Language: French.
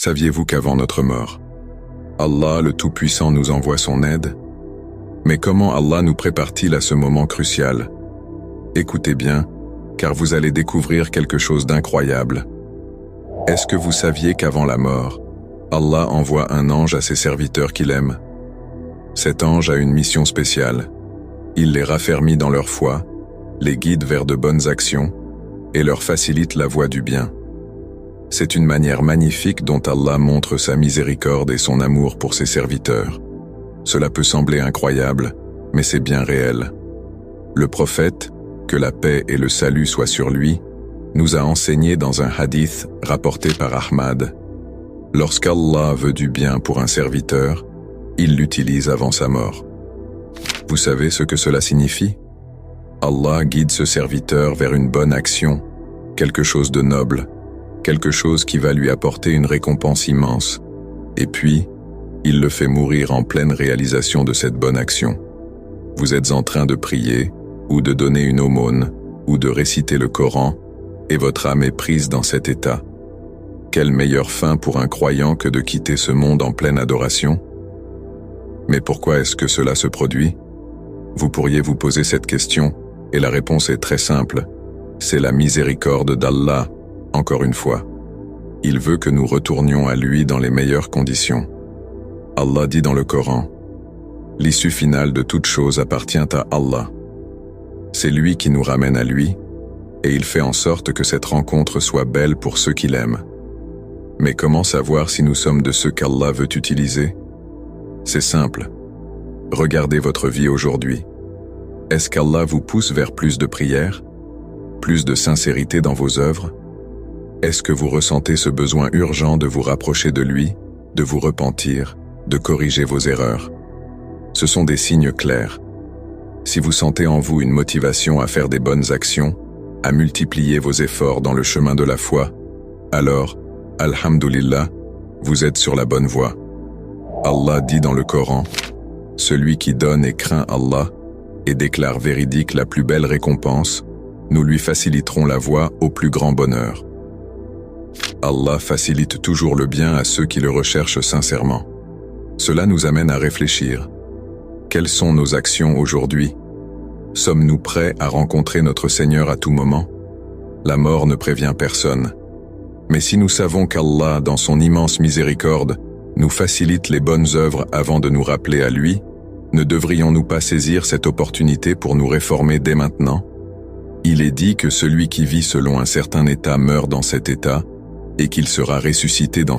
Saviez-vous qu'avant notre mort, Allah le Tout-Puissant nous envoie son aide? Mais comment Allah nous prépare-t-il à ce moment crucial? Écoutez bien, car vous allez découvrir quelque chose d'incroyable. Est-ce que vous saviez qu'avant la mort, Allah envoie un ange à ses serviteurs qu'il aime? Cet ange a une mission spéciale. Il les raffermit dans leur foi, les guide vers de bonnes actions et leur facilite la voie du bien. C'est une manière magnifique dont Allah montre sa miséricorde et son amour pour ses serviteurs. Cela peut sembler incroyable, mais c'est bien réel. Le prophète, que la paix et le salut soient sur lui, nous a enseigné dans un hadith rapporté par Ahmad. Lorsqu'Allah veut du bien pour un serviteur, il l'utilise avant sa mort. Vous savez ce que cela signifie? Allah guide ce serviteur vers une bonne action, quelque chose de noble, quelque chose qui va lui apporter une récompense immense. Et puis, il le fait mourir en pleine réalisation de cette bonne action. Vous êtes en train de prier, ou de donner une aumône, ou de réciter le Coran, et votre âme est prise dans cet état. Quelle meilleure fin pour un croyant que de quitter ce monde en pleine adoration? Mais pourquoi est-ce que cela se produit? Vous pourriez vous poser cette question, et la réponse est très simple. C'est la miséricorde d'Allah, encore une fois. Il veut que nous retournions à lui dans les meilleures conditions. Allah dit dans le Coran, « L'issue finale de toute chose appartient à Allah. C'est lui qui nous ramène à lui, et il fait en sorte que cette rencontre soit belle pour ceux qui l'aiment. Mais comment savoir si nous sommes de ceux qu'Allah veut utiliser? C'est simple. Regardez votre vie aujourd'hui. Est-ce qu'Allah vous pousse vers plus de prières? Plus de sincérité dans vos œuvres? Est-ce que vous ressentez ce besoin urgent de vous rapprocher de lui, de vous repentir, de corriger vos erreurs? Ce sont des signes clairs. Si vous sentez en vous une motivation à faire des bonnes actions, à multiplier vos efforts dans le chemin de la foi, alors, alhamdulillah, vous êtes sur la bonne voie. Allah dit dans le Coran, « Celui qui donne et craint Allah et déclare véridique la plus belle récompense, nous lui faciliterons la voie au plus grand bonheur. » Allah facilite toujours le bien à ceux qui le recherchent sincèrement. Cela nous amène à réfléchir. Quelles sont nos actions aujourd'hui? Sommes-nous prêts à rencontrer notre Seigneur à tout moment? La mort ne prévient personne. Mais si nous savons qu'Allah, dans son immense miséricorde, nous facilite les bonnes œuvres avant de nous rappeler à lui, ne devrions-nous pas saisir cette opportunité pour nous réformer dès maintenant? Il est dit que celui qui vit selon un certain état meurt dans cet état, et qu'il sera ressuscité dans